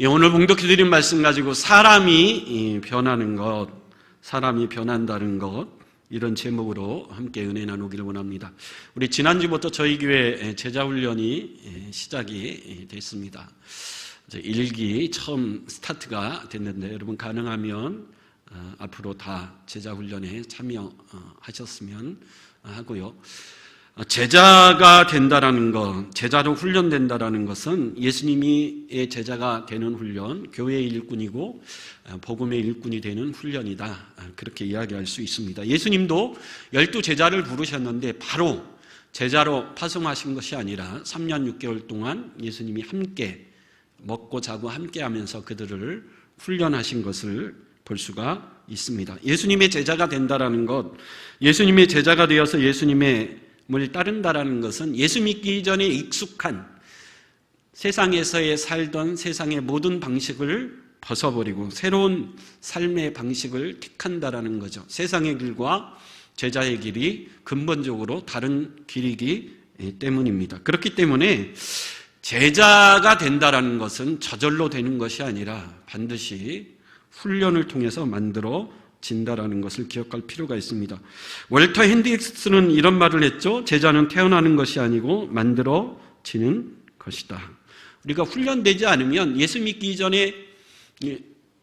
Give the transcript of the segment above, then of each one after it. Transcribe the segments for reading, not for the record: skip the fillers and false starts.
오늘 봉독해드린 말씀 가지고 사람이 변하는 것, 사람이 변한다는 것, 이런 제목으로 함께 은혜 나누기를 원합니다. 우리 지난주부터 저희 교회 제자훈련이 시작이 됐습니다. 1기 처음 스타트가 됐는데 여러분 가능하면 앞으로 다 제자훈련에 참여하셨으면 하고요. 제자가 된다라는 것, 제자로 훈련된다라는 것은 예수님이 제자가 되는 훈련, 교회의 일꾼이고 복음의 일꾼이 되는 훈련이다. 그렇게 이야기할 수 있습니다. 예수님도 12제자를 부르셨는데 바로 제자로 파송하신 것이 아니라 3년 6개월 동안 예수님이 함께 먹고 자고 함께 하면서 그들을 훈련하신 것을 볼 수가 있습니다. 예수님의 제자가 된다라는 것, 예수님의 제자가 되어서 예수님의 을 따른다라는 것은 예수 믿기 전에 익숙한 세상에서의 살던 세상의 모든 방식을 벗어버리고 새로운 삶의 방식을 택한다라는 거죠. 세상의 길과 제자의 길이 근본적으로 다른 길이기 때문입니다. 그렇기 때문에 제자가 된다라는 것은 저절로 되는 것이 아니라 반드시 훈련을 통해서 만들어 진다라는 것을 기억할 필요가 있습니다. 월터 핸드릭스는 이런 말을 했죠. 제자는 태어나는 것이 아니고 만들어지는 것이다. 우리가 훈련되지 않으면 예수 믿기 이전에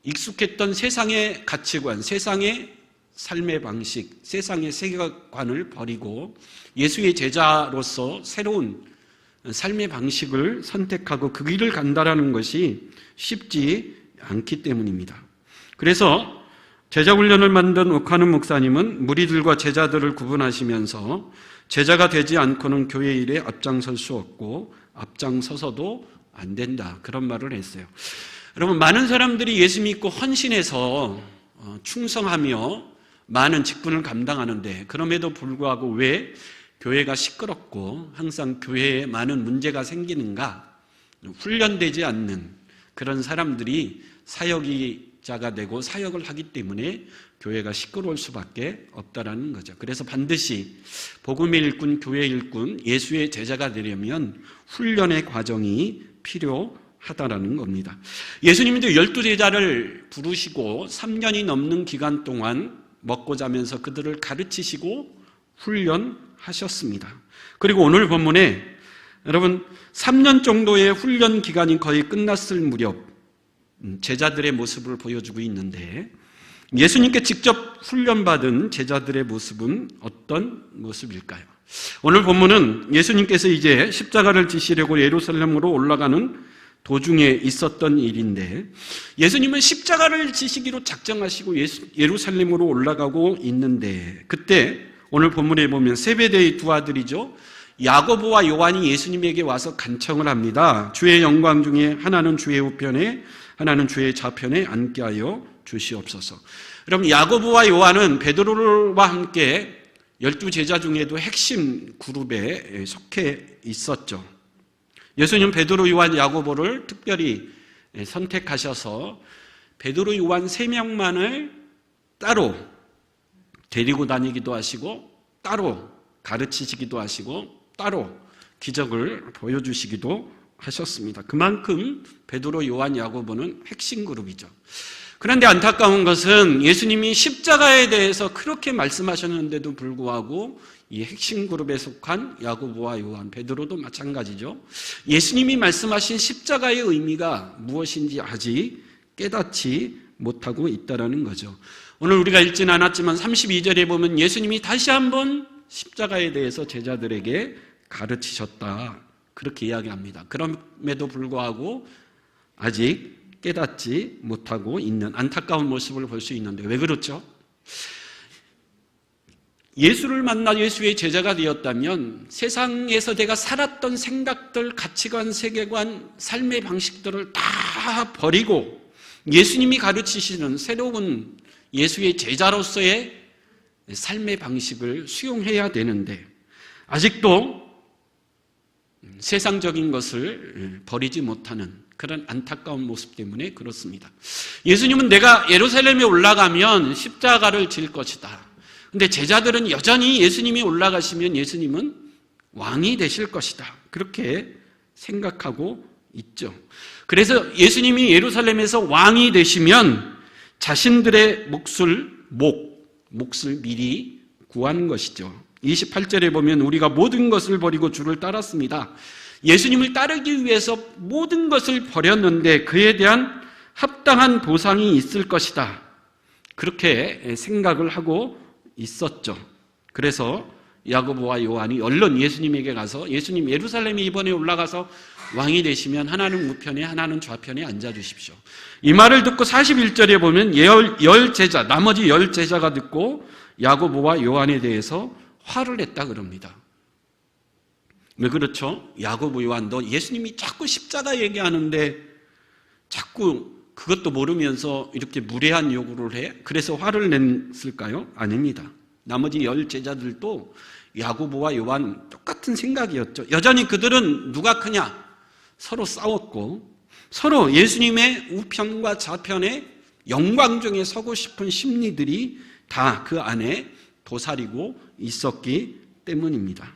익숙했던 세상의 가치관, 세상의 삶의 방식, 세상의 세계관을 버리고 예수의 제자로서 새로운 삶의 방식을 선택하고 그 길을 간다라는 것이 쉽지 않기 때문입니다. 그래서 제자훈련을 만든 오카는 목사님은 무리들과 제자들을 구분하시면서 제자가 되지 않고는 교회 일에 앞장설 수 없고 앞장서서도 안 된다. 그런 말을 했어요. 여러분, 많은 사람들이 예수 믿고 헌신해서 충성하며 많은 직분을 감당하는데 그럼에도 불구하고 왜 교회가 시끄럽고 항상 교회에 많은 문제가 생기는가? 훈련되지 않는 그런 사람들이 사역자가 되고 사역을 하기 때문에 교회가 시끄러울 수밖에 없다라는 거죠. 그래서 반드시 복음의 일꾼, 교회의 일꾼, 예수의 제자가 되려면 훈련의 과정이 필요하다라는 겁니다. 예수님도 12제자를 부르시고 3년이 넘는 기간 동안 먹고 자면서 그들을 가르치시고 훈련하셨습니다. 그리고 오늘 본문에 여러분 3년 정도의 훈련 기간이 거의 끝났을 무렵 제자들의 모습을 보여주고 있는데 예수님께 직접 훈련받은 제자들의 모습은 어떤 모습일까요? 오늘 본문은 예수님께서 이제 십자가를 지시려고 예루살렘으로 올라가는 도중에 있었던 일인데 예수님은 십자가를 지시기로 작정하시고 예루살렘으로 올라가고 있는데 그때 오늘 본문에 보면 세베대의 두 아들이죠. 야고보와 요한이 예수님에게 와서 간청을 합니다. 주의 영광 중에 하나는 주의 우편에 하나는 주의 좌편에 앉게 하여 주시옵소서. 여러분, 야고보와 요한은 베드로와 함께 12제자 중에도 핵심 그룹에 속해 있었죠. 예수님은 베드로, 요한, 야고보를 특별히 선택하셔서 베드로, 요한 3명만을 따로 데리고 다니기도 하시고 따로 가르치시기도 하시고 따로 기적을 보여주시기도 하셨습니다. 그만큼 베드로, 요한, 야고보는 핵심 그룹이죠. 그런데 안타까운 것은 예수님이 십자가에 대해서 그렇게 말씀하셨는데도 불구하고 이 핵심 그룹에 속한 야고보와 요한, 베드로도 마찬가지죠. 예수님이 말씀하신 십자가의 의미가 무엇인지 아직 깨닫지 못하고 있다는 거죠. 오늘 우리가 읽지는 않았지만 32절에 보면 예수님이 다시 한번 십자가에 대해서 제자들에게 가르치셨다. 그렇게 이야기합니다. 그럼에도 불구하고 아직 깨닫지 못하고 있는 안타까운 모습을 볼 수 있는데 왜 그렇죠? 예수를 만나 예수의 제자가 되었다면 세상에서 내가 살았던 생각들, 가치관, 세계관, 삶의 방식들을 다 버리고 예수님이 가르치시는 새로운 예수의 제자로서의 삶의 방식을 수용해야 되는데 아직도 세상적인 것을 버리지 못하는 그런 안타까운 모습 때문에 그렇습니다. 예수님은 내가 예루살렘에 올라가면 십자가를 질 것이다. 근데 제자들은 여전히 예수님이 올라가시면 예수님은 왕이 되실 것이다. 그렇게 생각하고 있죠. 그래서 예수님이 예루살렘에서 왕이 되시면 자신들의 몫을 미리 구하는 것이죠. 28절에 보면 우리가 모든 것을 버리고 주를 따랐습니다. 예수님을 따르기 위해서 모든 것을 버렸는데 그에 대한 합당한 보상이 있을 것이다. 그렇게 생각을 하고 있었죠. 그래서 야고보와 요한이 얼른 예수님에게 가서 예수님 예루살렘에 이번에 올라가서 왕이 되시면 하나는 우편에 하나는 좌편에 앉아주십시오. 이 말을 듣고 41절에 보면 나머지 10제자가 듣고 야고보와 요한에 대해서 화를 냈다 그럽니다. 왜 그렇죠? 야고보, 요한, 너 예수님이 자꾸 십자가 얘기하는데 자꾸 그것도 모르면서 이렇게 무례한 요구를 해? 그래서 화를 냈을까요? 아닙니다. 나머지 10제자들도 야고보와 요한 똑같은 생각이었죠. 여전히 그들은 누가 크냐? 서로 싸웠고 서로 예수님의 우편과 좌편에 영광 중에 서고 싶은 심리들이 다 그 안에 도사리고 있었기 때문입니다.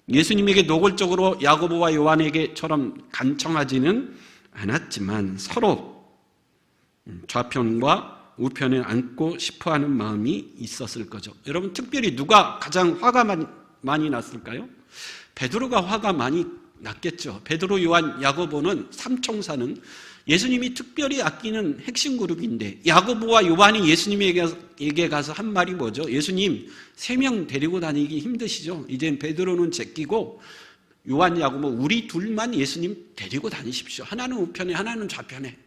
예수님에게 노골적으로 야고보와 요한에게처럼 간청하지는 않았지만 서로 좌편과 우편에 앉고 싶어하는 마음이 있었을 거죠. 여러분, 특별히 누가 가장 화가 많이 났을까요? 베드로가 화가 많이 났겠죠. 베드로, 요한, 야고보는 삼총사는 예수님이 특별히 아끼는 핵심 그룹인데 야고보와 요한이 예수님에게 가서 한 말이 뭐죠? 예수님 3명 데리고 다니기 힘드시죠? 이젠 베드로는 제끼고 요한, 야고보 우리 둘만 예수님 데리고 다니십시오. 하나는 우편에 하나는 좌편에.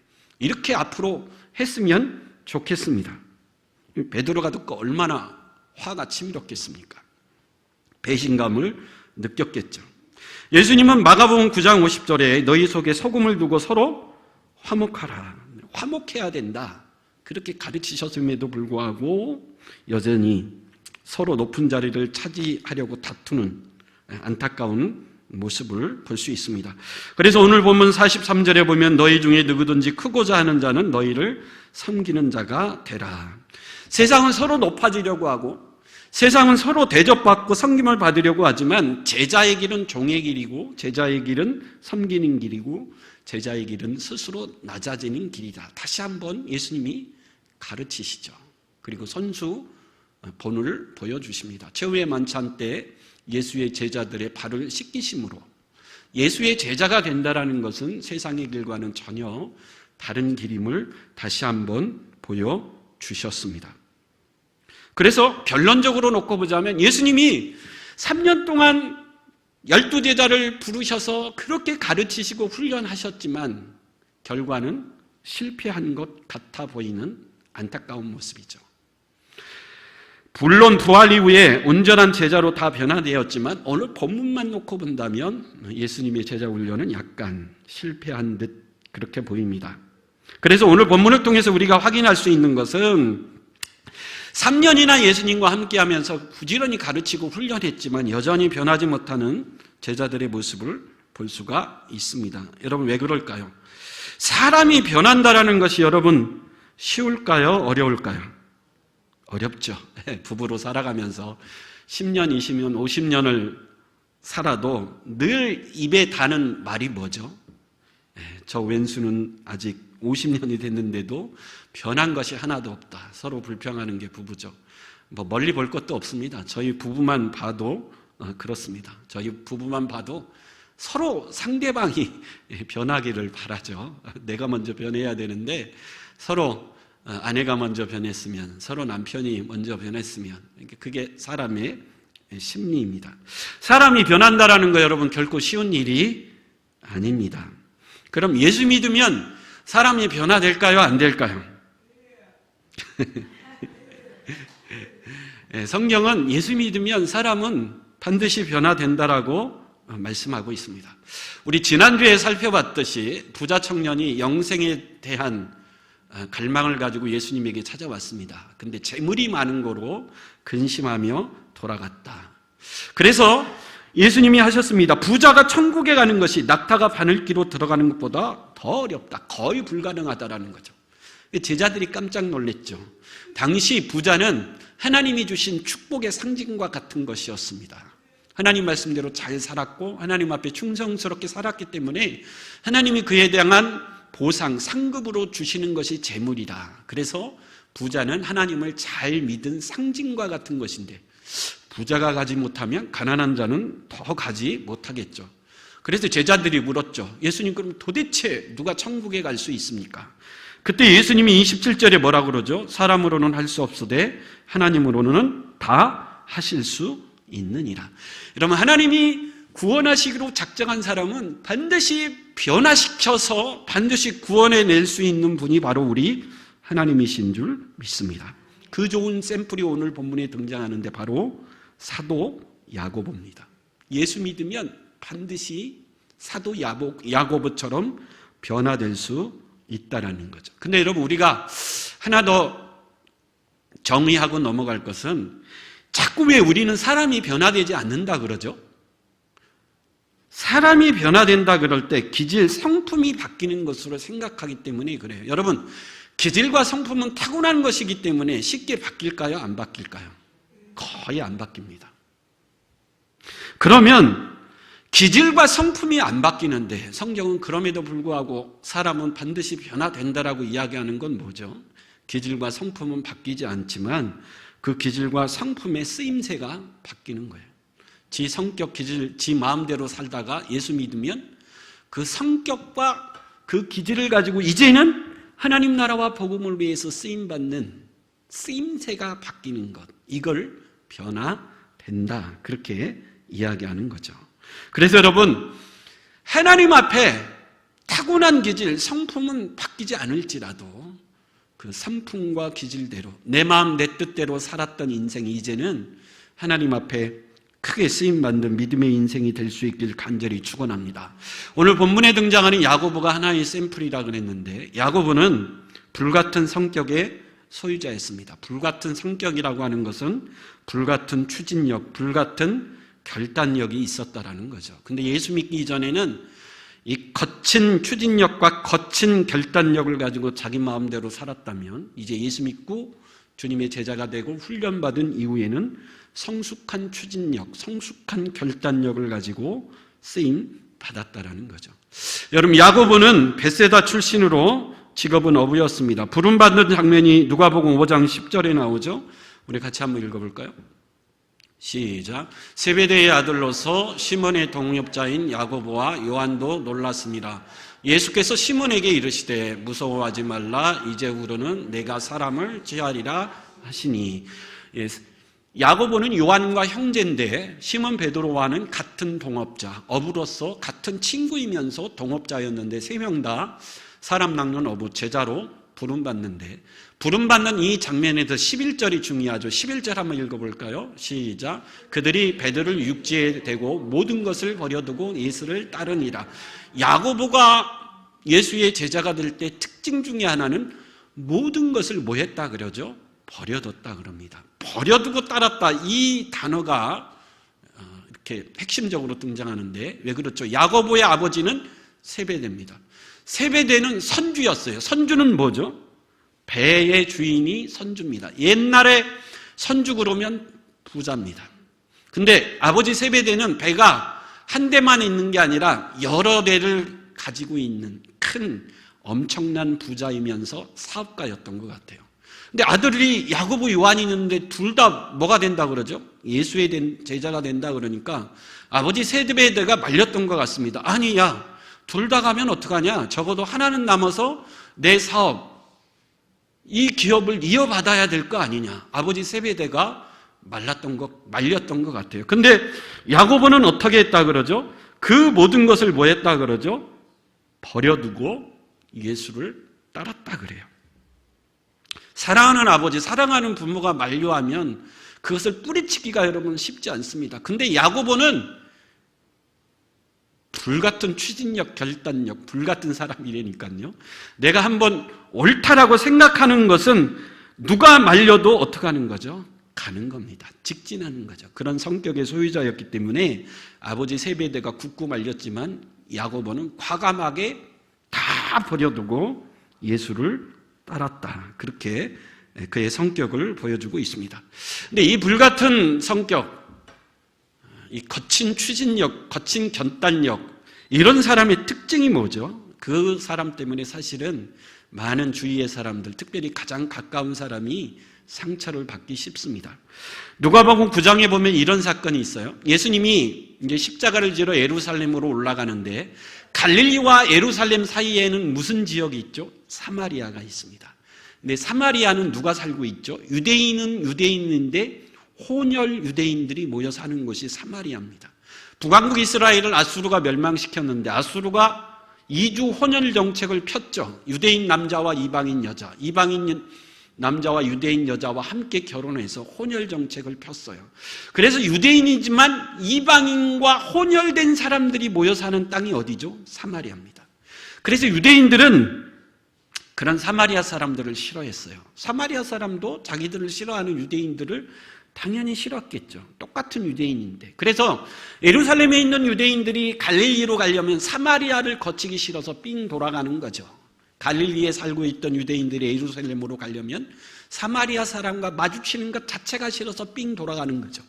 이렇게 앞으로 했으면 좋겠습니다. 베드로가 듣고 얼마나 화가 치밀었겠습니까? 배신감을 느꼈겠죠. 예수님은 마가복음 9장 50절에 너희 속에 소금을 두고 서로 화목하라. 화목해야 된다. 그렇게 가르치셨음에도 불구하고 여전히 서로 높은 자리를 차지하려고 다투는 안타까운 모습을 볼 수 있습니다. 그래서 오늘 본문 43절에 보면 너희 중에 누구든지 크고자 하는 자는 너희를 섬기는 자가 되라. 세상은 서로 높아지려고 하고 세상은 서로 대접받고 섬김을 받으려고 하지만 제자의 길은 종의 길이고 제자의 길은 섬기는 길이고 제자의 길은 스스로 낮아지는 길이다. 다시 한번 예수님이 가르치시죠. 그리고 선수 본을 보여주십니다. 최후의 만찬 때 예수의 제자들의 발을 씻기심으로 예수의 제자가 된다는 것은 세상의 길과는 전혀 다른 길임을 다시 한번 보여주셨습니다. 그래서 결론적으로 놓고 보자면 예수님이 3년 동안 12제자를 부르셔서 그렇게 가르치시고 훈련하셨지만 결과는 실패한 것 같아 보이는 안타까운 모습이죠. 물론 부활 이후에 온전한 제자로 다 변화되었지만 오늘 본문만 놓고 본다면 예수님의 제자 훈련은 약간 실패한 듯 그렇게 보입니다. 그래서 오늘 본문을 통해서 우리가 확인할 수 있는 것은 3년이나 예수님과 함께하면서 부지런히 가르치고 훈련했지만 여전히 변하지 못하는 제자들의 모습을 볼 수가 있습니다. 여러분, 왜 그럴까요? 사람이 변한다는 것이 여러분 쉬울까요? 어려울까요? 어렵죠. 부부로 살아가면서 10년, 20년, 50년을 살아도 늘 입에 다는 말이 뭐죠? 저 왼수는 아직 50년이 됐는데도 변한 것이 하나도 없다. 서로 불평하는 게 부부죠. 뭐 멀리 볼 것도 없습니다. 저희 부부만 봐도 그렇습니다. 저희 부부만 봐도 서로 상대방이 변하기를 바라죠. 내가 먼저 변해야 되는데 서로 아내가 먼저 변했으면, 서로 남편이 먼저 변했으면, 그게 사람의 심리입니다. 사람이 변한다라는 거 여러분 결코 쉬운 일이 아닙니다. 그럼 예수 믿으면 사람이 변화될까요? 안 될까요? 성경은 예수 믿으면 사람은 반드시 변화된다라고 말씀하고 있습니다. 우리 지난주에 살펴봤듯이 부자 청년이 영생에 대한 갈망을 가지고 예수님에게 찾아왔습니다. 근데 재물이 많은 거로 근심하며 돌아갔다. 그래서 예수님이 하셨습니다. 부자가 천국에 가는 것이 낙타가 바늘기로 들어가는 것보다 더 어렵다. 거의 불가능하다라는 거죠. 제자들이 깜짝 놀랐죠. 당시 부자는 하나님이 주신 축복의 상징과 같은 것이었습니다. 하나님 말씀대로 잘 살았고 하나님 앞에 충성스럽게 살았기 때문에 하나님이 그에 대한 보상, 상급으로 주시는 것이 재물이다. 그래서 부자는 하나님을 잘 믿은 상징과 같은 것인데 부자가 가지 못하면 가난한 자는 더 가지 못하겠죠. 그래서 제자들이 물었죠. 예수님, 그럼 도대체 누가 천국에 갈 수 있습니까? 그때 예수님이 27절에 뭐라고 그러죠? 사람으로는 할 수 없으되 하나님으로는 다 하실 수 있느니라. 여러분, 하나님이 구원하시기로 작정한 사람은 반드시 변화시켜서 반드시 구원해낼 수 있는 분이 바로 우리 하나님이신 줄 믿습니다. 그 좋은 샘플이 오늘 본문에 등장하는데 바로 사도 야고보입니다. 예수 믿으면 반드시 사도 야고보처럼 변화될 수 있다라는 거죠. 근데 여러분, 우리가 하나 더 정의하고 넘어갈 것은 자꾸 왜 우리는 사람이 변화되지 않는다 그러죠? 사람이 변화된다 그럴 때 기질, 성품이 바뀌는 것으로 생각하기 때문에 그래요. 여러분, 기질과 성품은 타고난 것이기 때문에 쉽게 바뀔까요? 안 바뀔까요? 거의 안 바뀝니다. 그러면 기질과 성품이 안 바뀌는데 성경은 그럼에도 불구하고 사람은 반드시 변화된다라고 이야기하는 건 뭐죠? 기질과 성품은 바뀌지 않지만 그 기질과 성품의 쓰임새가 바뀌는 거예요. 지 성격, 기질, 지 마음대로 살다가 예수 믿으면 그 성격과 그 기질을 가지고 이제는 하나님 나라와 복음을 위해서 쓰임받는 쓰임새가 바뀌는 것, 이걸 변화된다, 그렇게 이야기하는 거죠. 그래서 여러분, 하나님 앞에 타고난 기질, 성품은 바뀌지 않을지라도 그 성품과 기질대로 내 마음 내 뜻대로 살았던 인생이 이제는 하나님 앞에 크게 쓰임받는 믿음의 인생이 될 수 있길 간절히 축원합니다. 오늘 본문에 등장하는 야고보가 하나의 샘플이라 그랬는데 야고보는 불같은 성격의 소유자였습니다. 불같은 성격이라고 하는 것은 불같은 추진력, 불같은 결단력이 있었다라는 거죠. 근데 예수 믿기 이전에는 이 거친 추진력과 거친 결단력을 가지고 자기 마음대로 살았다면 이제 예수 믿고 주님의 제자가 되고 훈련받은 이후에는 성숙한 추진력, 성숙한 결단력을 가지고 쓰임 받았다라는 거죠. 여러분, 야고보는 벳세다 출신으로 직업은 어부였습니다. 부름받는 장면이 누가복음 5장 10절에 나오죠. 우리 같이 한번 읽어볼까요? 시작. 세베대의 아들로서 시몬의 동업자인 야고보와 요한도 놀랐습니다. 예수께서 시몬에게 이르시되 무서워하지 말라, 이제후로는 내가 사람을 취하리라 하시니. 야고보는 요한과 형제인데 시몬 베드로와는 같은 동업자, 어부로서 같은 친구이면서 동업자였는데 세 명 다 사람 낚는 어부 제자로 부름받는데, 부름받는 이 장면에서 11절이 중요하죠. 11절 한번 읽어볼까요? 시작. 그들이 베드로를 육지에 대고 모든 것을 버려두고 예수를 따르니라. 야고보가 예수의 제자가 될 때 특징 중에 하나는 모든 것을 뭐 했다 그러죠? 버려뒀다 그럽니다. 버려두고 따랐다, 이 단어가 이렇게 핵심적으로 등장하는데 왜 그렇죠? 야고보의 아버지는 세베대입니다. 세베대는 선주였어요. 선주는 뭐죠? 배의 주인이 선주입니다. 옛날에 선주 그러면 부자입니다. 근데 아버지 세베대는 배가 한 대만 있는 게 아니라 여러 대를 가지고 있는 큰 엄청난 부자이면서 사업가였던 것 같아요. 근데 아들이 야고보 요한이 있는데 둘 다 뭐가 된다 그러죠? 예수의 제자가 된다 그러니까 아버지 세베대가 말렸던 것 같습니다. 아니, 야, 둘 다 가면 어떡하냐? 적어도 하나는 남아서 내 사업, 이 기업을 이어받아야 될 거 아니냐. 아버지 세베대가 말렸던 것 같아요. 근데 야고보는 어떻게 했다 그러죠? 그 모든 것을 뭐 했다 그러죠? 버려두고 예수를 따랐다 그래요. 사랑하는 아버지, 사랑하는 부모가 만류하면 그것을 뿌리치기가 여러분 쉽지 않습니다. 근데 야고보는 불같은 추진력, 결단력, 불같은 사람이라니까요. 내가 한번 옳다라고 생각하는 것은 누가 말려도 어떻게 하는 거죠? 가는 겁니다. 직진하는 거죠. 그런 성격의 소유자였기 때문에 아버지 세베대가 굳고 말렸지만 야고보는 과감하게 다 버려두고 예수를 따랐다. 그렇게 그의 성격을 보여주고 있습니다. 근데 이 불같은 성격, 이 거친 추진력, 거친 결단력, 이런 사람의 특징이 뭐죠? 그 사람 때문에 사실은 많은 주위의 사람들, 특별히 가장 가까운 사람이 상처를 받기 쉽습니다. 누가복음 9장에 보면 이런 사건이 있어요. 예수님이 이제 십자가를 지러 예루살렘으로 올라가는데 갈릴리와 예루살렘 사이에는 무슨 지역이 있죠? 사마리아가 있습니다. 근데 사마리아는 누가 살고 있죠? 유대인은 유대인인데 혼혈 유대인들이 모여 사는 곳이 사마리아입니다. 북왕국 이스라엘을 아수르가 멸망시켰는데 아수르가 이주 혼혈 정책을 폈죠. 유대인 남자와 이방인 여자, 이방인 남자와 유대인 여자와 함께 결혼해서 혼혈 정책을 폈어요. 그래서 유대인이지만 이방인과 혼혈된 사람들이 모여 사는 땅이 어디죠? 사마리아입니다. 그래서 유대인들은 그런 사마리아 사람들을 싫어했어요. 사마리아 사람도 자기들을 싫어하는 유대인들을 당연히 싫었겠죠. 똑같은 유대인인데. 그래서 예루살렘에 있는 유대인들이 갈릴리로 가려면 사마리아를 거치기 싫어서 삥 돌아가는 거죠. 갈릴리에 살고 있던 유대인들이 예루살렘으로 가려면 사마리아 사람과 마주치는 것 자체가 싫어서 삥 돌아가는 거죠.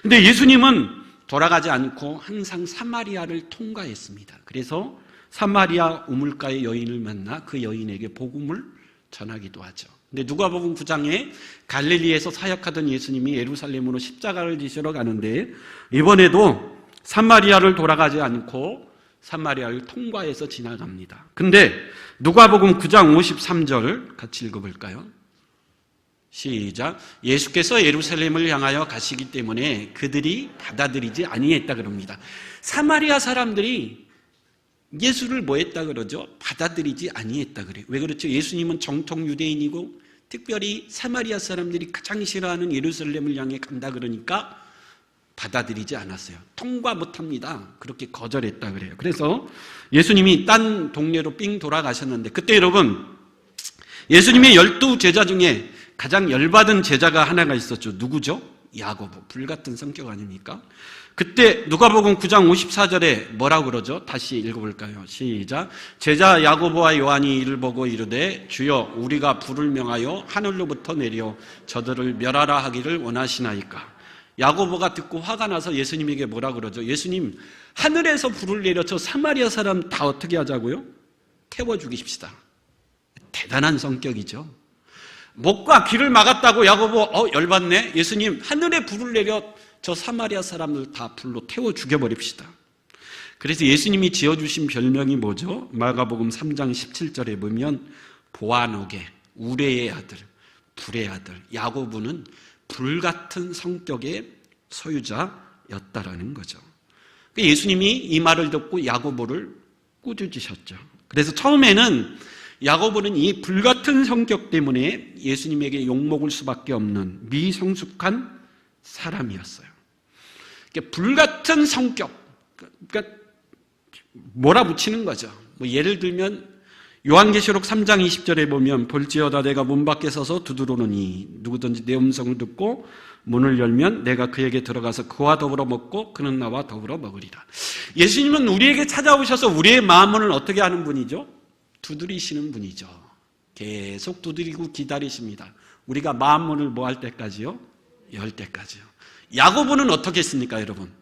근데 예수님은 돌아가지 않고 항상 사마리아를 통과했습니다. 그래서 사마리아 우물가의 여인을 만나 그 여인에게 복음을 전하기도 하죠. 근데 누가복음 9장에 갈릴리에서 사역하던 예수님이 예루살렘으로 십자가를 지시러 가는데 이번에도 사마리아를 돌아가지 않고 사마리아를 통과해서 지나갑니다. 근데 누가복음 9장 53절 같이 읽어볼까요? 시작. 예수께서 예루살렘을 향하여 가시기 때문에 그들이 받아들이지 아니했다 그럽니다. 사마리아 사람들이 예수를 뭐 했다 그러죠? 받아들이지 아니했다 그래요. 왜 그렇죠? 예수님은 정통 유대인이고 특별히 사마리아 사람들이 가장 싫어하는 예루살렘을 향해 간다 그러니까 받아들이지 않았어요. 통과 못합니다. 그렇게 거절했다 그래요. 그래서 예수님이 딴 동네로 삥 돌아가셨는데 그때 여러분 예수님의 12 제자 중에 가장 열받은 제자가 하나가 있었죠. 누구죠? 야고보. 불같은 성격 아닙니까? 그때 누가복음 9장 54절에 뭐라고 그러죠? 다시 읽어볼까요? 시작. 제자 야고보와 요한이 이를 보고 이르되 주여 우리가 불을 명하여 하늘로부터 내려 저들을 멸하라 하기를 원하시나이까. 야고보가 듣고 화가 나서 예수님에게 뭐라 그러죠? 예수님 하늘에서 불을 내려 저 사마리아 사람 다 어떻게 하자고요? 태워 죽이십시다. 대단한 성격이죠. 목과 귀를 막았다고 야고보 열받네. 예수님 하늘에 불을 내려 저 사마리아 사람들 다 불로 태워 죽여버립시다. 그래서 예수님이 지어주신 별명이 뭐죠? 마가복음 3장 17절에 보면 보아노게, 우레의 아들, 불의 아들. 야고보는 불같은 성격의 소유자였다라는 거죠. 예수님이 이 말을 듣고 야고보를 꾸짖으셨죠. 그래서 처음에는 야고보는 이 불같은 성격 때문에 예수님에게 욕먹을 수밖에 없는 미성숙한 사람이었어요. 불같은 성격, 그러니까 몰아붙이는 거죠. 예를 들면 요한계시록 3장 20절에 보면 볼지어다 내가 문 밖에 서서 두드러노니 누구든지 내 음성을 듣고 문을 열면 내가 그에게 들어가서 그와 더불어 먹고 그는 나와 더불어 먹으리라. 예수님은 우리에게 찾아오셔서 우리의 마음을 어떻게 하는 분이죠? 두드리시는 분이죠. 계속 두드리고 기다리십니다. 우리가 마음문을 뭐 할 때까지요? 열 때까지요. 야고보는 어떻게 했습니까, 여러분?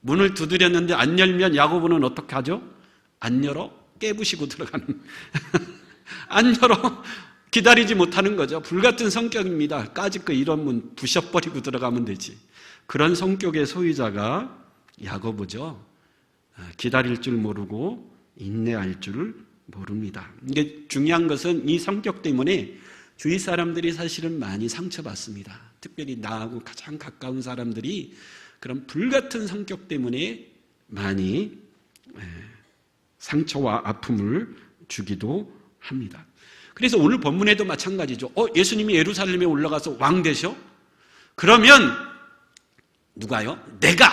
문을 두드렸는데 안 열면 야고보는 어떻게 하죠? 안 열어 깨부시고 들어가는 안 열어 기다리지 못하는 거죠. 불같은 성격입니다. 까짓거 이런 문 부셔버리고 들어가면 되지. 그런 성격의 소유자가 야고보죠. 기다릴 줄 모르고 인내할 줄 모릅니다. 이게 중요한 것은 이 성격 때문에 주위 사람들이 사실은 많이 상처받습니다. 특별히 나하고 가장 가까운 사람들이 그런 불같은 성격 때문에 많이 상처와 아픔을 주기도 합니다. 그래서 오늘 본문에도 마찬가지죠. 예수님이 예루살렘에 올라가서 왕 되셔? 그러면 누가요? 내가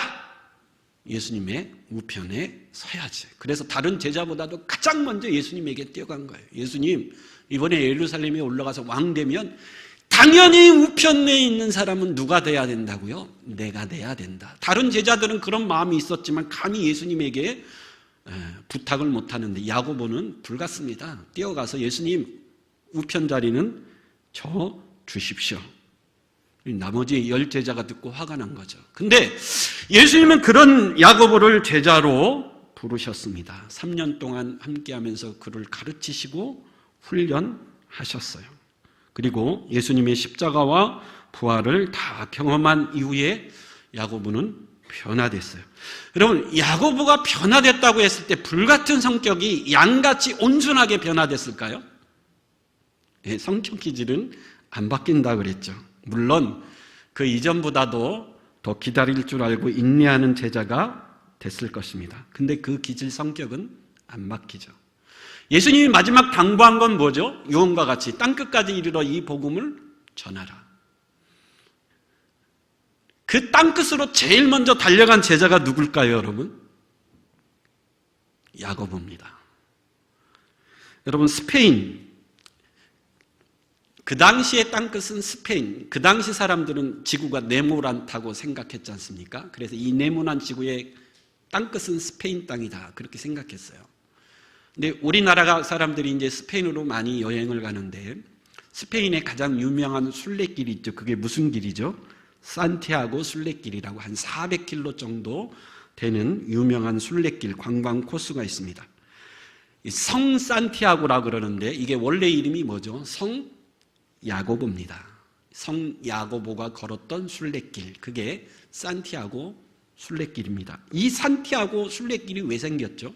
예수님의 우편에 서야지. 그래서 다른 제자보다도 가장 먼저 예수님에게 뛰어간 거예요. 예수님, 이번에 예루살렘에 올라가서 왕 되면 당연히 우편에 있는 사람은 누가 돼야 된다고요? 내가 돼야 된다. 다른 제자들은 그런 마음이 있었지만 감히 예수님에게 부탁을 못하는데 야고보는 불같습니다. 뛰어가서 예수님 우편 자리는 저 주십시오. 나머지 10제자가 듣고 화가 난 거죠. 근데 예수님은 그런 야고보를 제자로 부르셨습니다. 3년 동안 함께하면서 그를 가르치시고 훈련하셨어요. 그리고 예수님의 십자가와 부활을 다 경험한 이후에 야고보는 변화됐어요. 여러분, 야고보가 변화됐다고 했을 때 불같은 성격이 양같이 온순하게 변화됐을까요? 예, 성격 기질은 안 바뀐다 그랬죠. 물론 그 이전보다도 더 기다릴 줄 알고 인내하는 제자가 됐을 것입니다. 근데 그 기질 성격은 안 바뀌죠. 예수님이 마지막 당부한 건 뭐죠? 요한과 같이 땅끝까지 이르러 이 복음을 전하라. 그 땅끝으로 제일 먼저 달려간 제자가 누굴까요, 여러분? 야고보입니다. 여러분, 스페인, 그 당시의 땅끝은 스페인, 그 당시 사람들은 지구가 네모란다고 생각했지 않습니까? 그래서 이 네모난 지구의 땅끝은 스페인 땅이다, 그렇게 생각했어요. 근데 우리나라 사람들이 이제 스페인으로 많이 여행을 가는데 스페인의 가장 유명한 순례길이 있죠. 그게 무슨 길이죠? 산티아고 순례길이라고 한 400km 정도 되는 유명한 순례길, 관광 코스가 있습니다. 성 산티아고라고 그러는데 이게 원래 이름이 뭐죠? 성 야고보입니다. 성 야고보가 걸었던 순례길, 그게 산티아고 순례길입니다. 이 산티아고 순례길이 왜 생겼죠?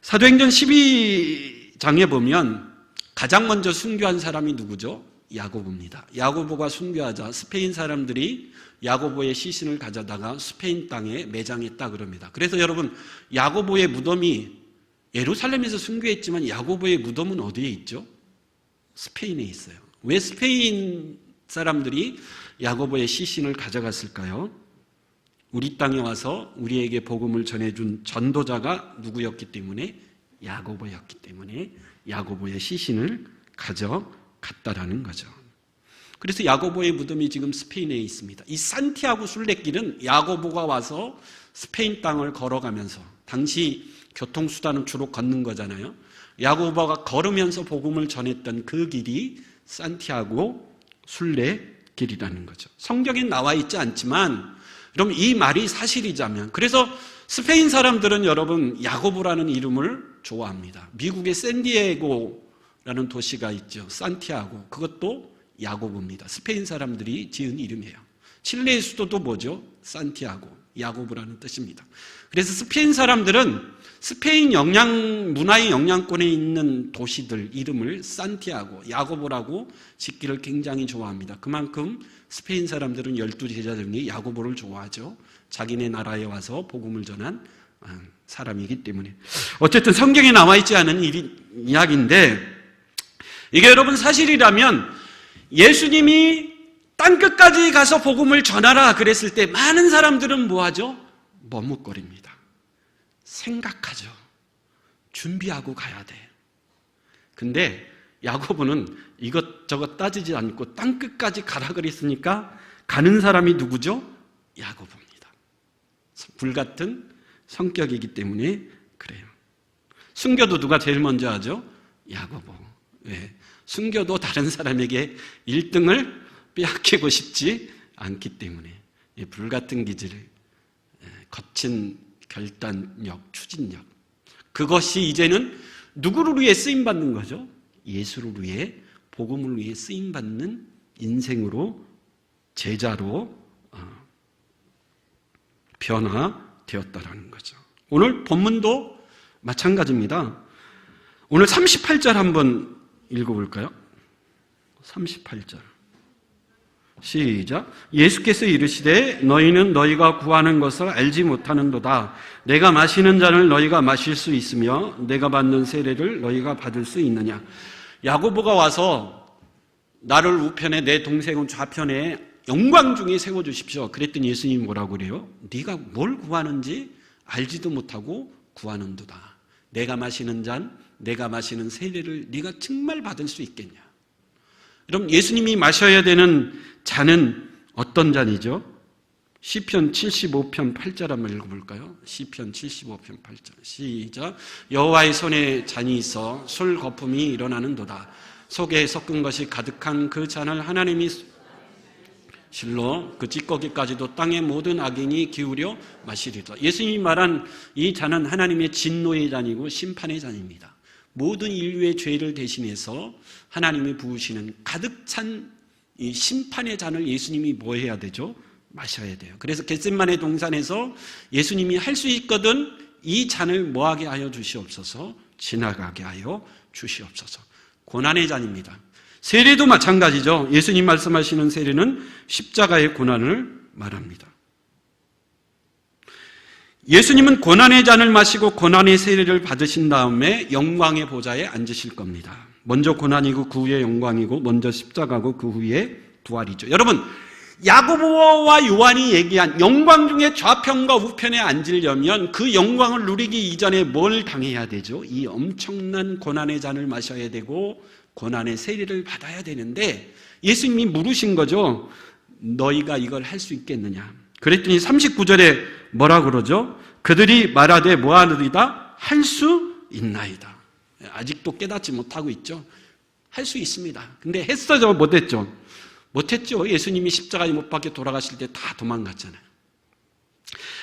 사도행전 12장에 보면 가장 먼저 순교한 사람이 누구죠? 야고보입니다. 야고보가 순교하자 스페인 사람들이 야고보의 시신을 가져다가 스페인 땅에 매장했다 그럽니다. 그래서 여러분, 야고보의 무덤이 예루살렘에서 순교했지만 야고보의 무덤은 어디에 있죠? 스페인에 있어요. 왜 스페인 사람들이 야고보의 시신을 가져갔을까요? 우리 땅에 와서 우리에게 복음을 전해준 전도자가 누구였기 때문에? 야고보였기 때문에 야고보의 시신을 가져갔다라는 거죠. 그래서 야고보의 무덤이 지금 스페인에 있습니다. 이 산티아고 순례길은 야고보가 와서 스페인 땅을 걸어가면서, 당시 교통수단은 주로 걷는 거잖아요. 야고보가 걸으면서 복음을 전했던 그 길이 산티아고 순례길이라는 거죠. 성경에 나와 있지 않지만 여러분, 이 말이 사실이자면, 그래서 스페인 사람들은 여러분 야고보라는 이름을 좋아합니다. 미국의 샌디에고라는 도시가 있죠. 산티아고, 그것도 야고보입니다. 스페인 사람들이 지은 이름이에요. 칠레의 수도도 뭐죠? 산티아고, 야고보라는 뜻입니다. 그래서 스페인 사람들은 스페인 문화의 영향권에 있는 도시들 이름을 산티아고, 야고보라고 짓기를 굉장히 좋아합니다. 그만큼 스페인 사람들은 12제자 중에 야고보를 좋아하죠. 자기네 나라에 와서 복음을 전한 사람이기 때문에. 어쨌든 성경에 나와 있지 않은 이야기인데, 이게 여러분 사실이라면 예수님이 땅끝까지 가서 복음을 전하라 그랬을 때 많은 사람들은 뭐하죠? 머뭇거립니다. 생각하죠. 준비하고 가야 돼. 근데 야고보는 이것저것 따지지 않고 땅끝까지 가라 그랬으니까 가는 사람이 누구죠? 야고보입니다. 불같은 성격이기 때문에 그래요. 순교도 누가 제일 먼저 하죠? 야고보. 왜? 순교도 다른 사람에게 1등을 빼앗기고 싶지 않기 때문에, 불같은 기질, 거친 결단력, 추진력, 그것이 이제는 누구를 위해 쓰임받는 거죠? 예수를 위해, 복음을 위해 쓰임받는 인생으로, 제자로 변화되었다라는 거죠. 오늘 본문도 마찬가지입니다. 오늘 38절 한번 읽어볼까요? 38절 시작. 예수께서 이르시되 너희는 너희가 구하는 것을 알지 못하는도다. 내가 마시는 잔을 너희가 마실 수 있으며 내가 받는 세례를 너희가 받을 수 있느냐. 야고보가 와서 나를 우편에 내 동생은 좌편에 영광 중에 세워주십시오. 그랬더니 예수님이 뭐라고 그래요? 네가 뭘 구하는지 알지도 못하고 구하는도다. 내가 마시는 잔, 내가 마시는 세례를 네가 정말 받을 수 있겠냐. 여러분, 예수님이 마셔야 되는 잔은 어떤 잔이죠? 시편 75편 8절 한번 읽어볼까요? 시편 75편 8절 시작. 여호와의 손에 잔이 있어 술 거품이 일어나는도다. 속에 섞은 것이 가득한 그 잔을 하나님이 실로 그 찌꺼기까지도 땅의 모든 악인이 기울여 마시리라. 예수님이 말한 이 잔은 하나님의 진노의 잔이고 심판의 잔입니다. 모든 인류의 죄를 대신해서 하나님이 부으시는 가득 찬 이 심판의 잔을 예수님이 뭐 해야 되죠? 마셔야 돼요. 그래서 겟세마네 동산에서 예수님이 할 수 있거든 이 잔을 뭐하게 하여 주시옵소서, 지나가게 하여 주시옵소서. 고난의 잔입니다. 세례도 마찬가지죠. 예수님 말씀하시는 세례는 십자가의 고난을 말합니다. 예수님은 고난의 잔을 마시고 고난의 세례를 받으신 다음에 영광의 보좌에 앉으실 겁니다. 먼저 고난이고 그 후에 영광이고 먼저 십자가고 그 후에 부활이죠. 여러분, 야고보와 요한이 얘기한 영광 중에 좌편과 우편에 앉으려면 그 영광을 누리기 이전에 뭘 당해야 되죠? 이 엄청난 고난의 잔을 마셔야 되고 고난의 세례를 받아야 되는데 예수님이 물으신 거죠. 너희가 이걸 할 수 있겠느냐? 그랬더니 39절에 뭐라 그러죠? 그들이 말하되 뭐하느리다? 할 수 있나이다. 아직도 깨닫지 못하고 있죠. 할 수 있습니다. 근데 했어요? 못했죠? 못했죠. 예수님이 십자가에 못 박혀 돌아가실 때 다 도망갔잖아요.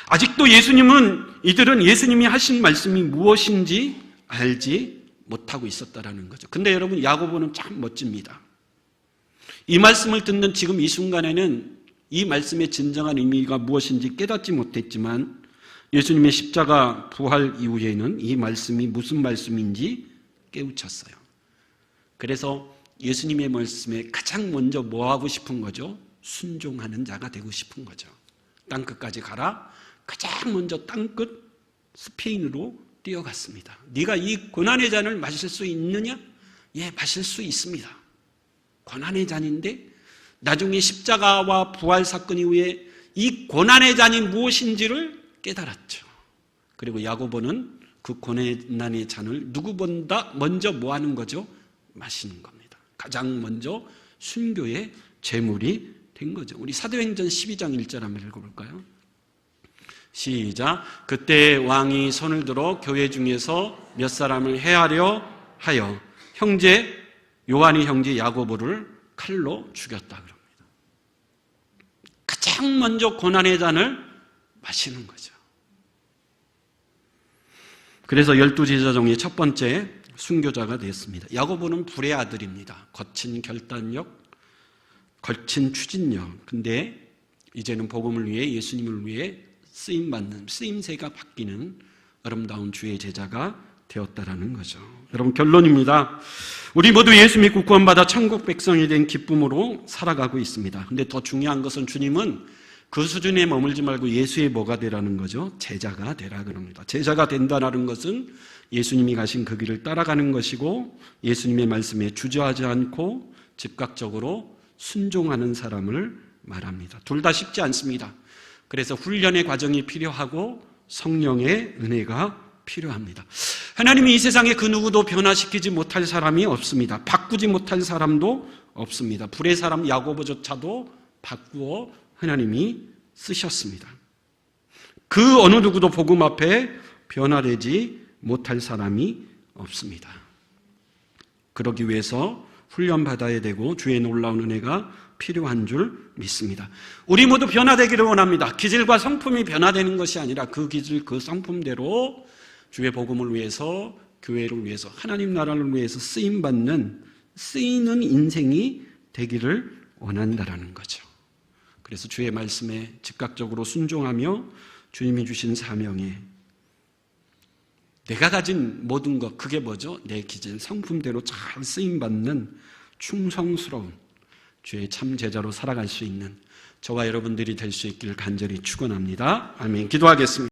아직도 이들은 예수님이 하신 말씀이 무엇인지 알지 못하고 있었다라는 거죠. 근데 여러분, 야고보는 참 멋집니다. 이 말씀을 듣는 지금 이 순간에는 이 말씀의 진정한 의미가 무엇인지 깨닫지 못했지만 예수님의 십자가 부활 이후에는 이 말씀이 무슨 말씀인지 깨우쳤어요. 그래서 예수님의 말씀에 가장 먼저 뭐 하고 싶은 거죠? 순종하는 자가 되고 싶은 거죠. 땅끝까지 가라. 가장 먼저 땅끝 스페인으로 뛰어갔습니다. 네가 이 고난의 잔을 마실 수 있느냐? 예, 마실 수 있습니다. 고난의 잔인데 나중에 십자가와 부활 사건 이후에 이 고난의 잔이 무엇인지를 깨달았죠. 그리고 야고보는 그 고난의 잔을 누구보다 먼저 뭐 하는 거죠? 마시는 겁니다. 가장 먼저 순교의 제물이 된 거죠. 우리 사도행전 12장 1절 한번 읽어볼까요? 시작. 그때 왕이 손을 들어 교회 중에서 몇 사람을 해하려 하여 요한이 형제 야고보를 칼로 죽였다 그럽니다. 가장 먼저 고난의 잔을 마시는 거죠. 그래서 12제자 중에 첫 번째 순교자가 됐습니다. 야고보는 불의 아들입니다. 거친 결단력, 거친 추진력. 근데 이제는 복음을 위해, 예수님을 위해 쓰임받는, 쓰임새가 바뀌는 아름다운 주의 제자가 되었다라는 거죠. 여러분, 결론입니다. 우리 모두 예수 믿고 구원받아 천국 백성이 된 기쁨으로 살아가고 있습니다. 근데 더 중요한 것은 주님은 그 수준에 머물지 말고 예수의 뭐가 되라는 거죠? 제자가 되라 그럽니다. 제자가 된다는 것은 예수님이 가신 그 길을 따라가는 것이고 예수님의 말씀에 주저하지 않고 즉각적으로 순종하는 사람을 말합니다. 둘 다 쉽지 않습니다. 그래서 훈련의 과정이 필요하고 성령의 은혜가 필요합니다. 하나님이 이 세상에 그 누구도 변화시키지 못할 사람이 없습니다. 바꾸지 못할 사람도 없습니다. 불의 사람 야고보조차도 바꾸어 하나님이 쓰셨습니다. 그 어느 누구도 복음 앞에 변화되지 못할 사람이 없습니다. 그러기 위해서 훈련받아야 되고 주의 놀라운 은혜가 필요한 줄 믿습니다. 우리 모두 변화되기를 원합니다. 기질과 성품이 변화되는 것이 아니라 그 기질, 그 성품대로 주의 복음을 위해서, 교회를 위해서, 하나님 나라를 위해서 쓰이는 인생이 되기를 원한다라는 거죠. 그래서 주의 말씀에 즉각적으로 순종하며 주님이 주신 사명에 내가 가진 모든 것, 그게 뭐죠? 내 기질, 성품대로 잘 쓰임받는 충성스러운 주의 참 제자로 살아갈 수 있는 저와 여러분들이 될 수 있기를 간절히 축원합니다. 아멘. 기도하겠습니다.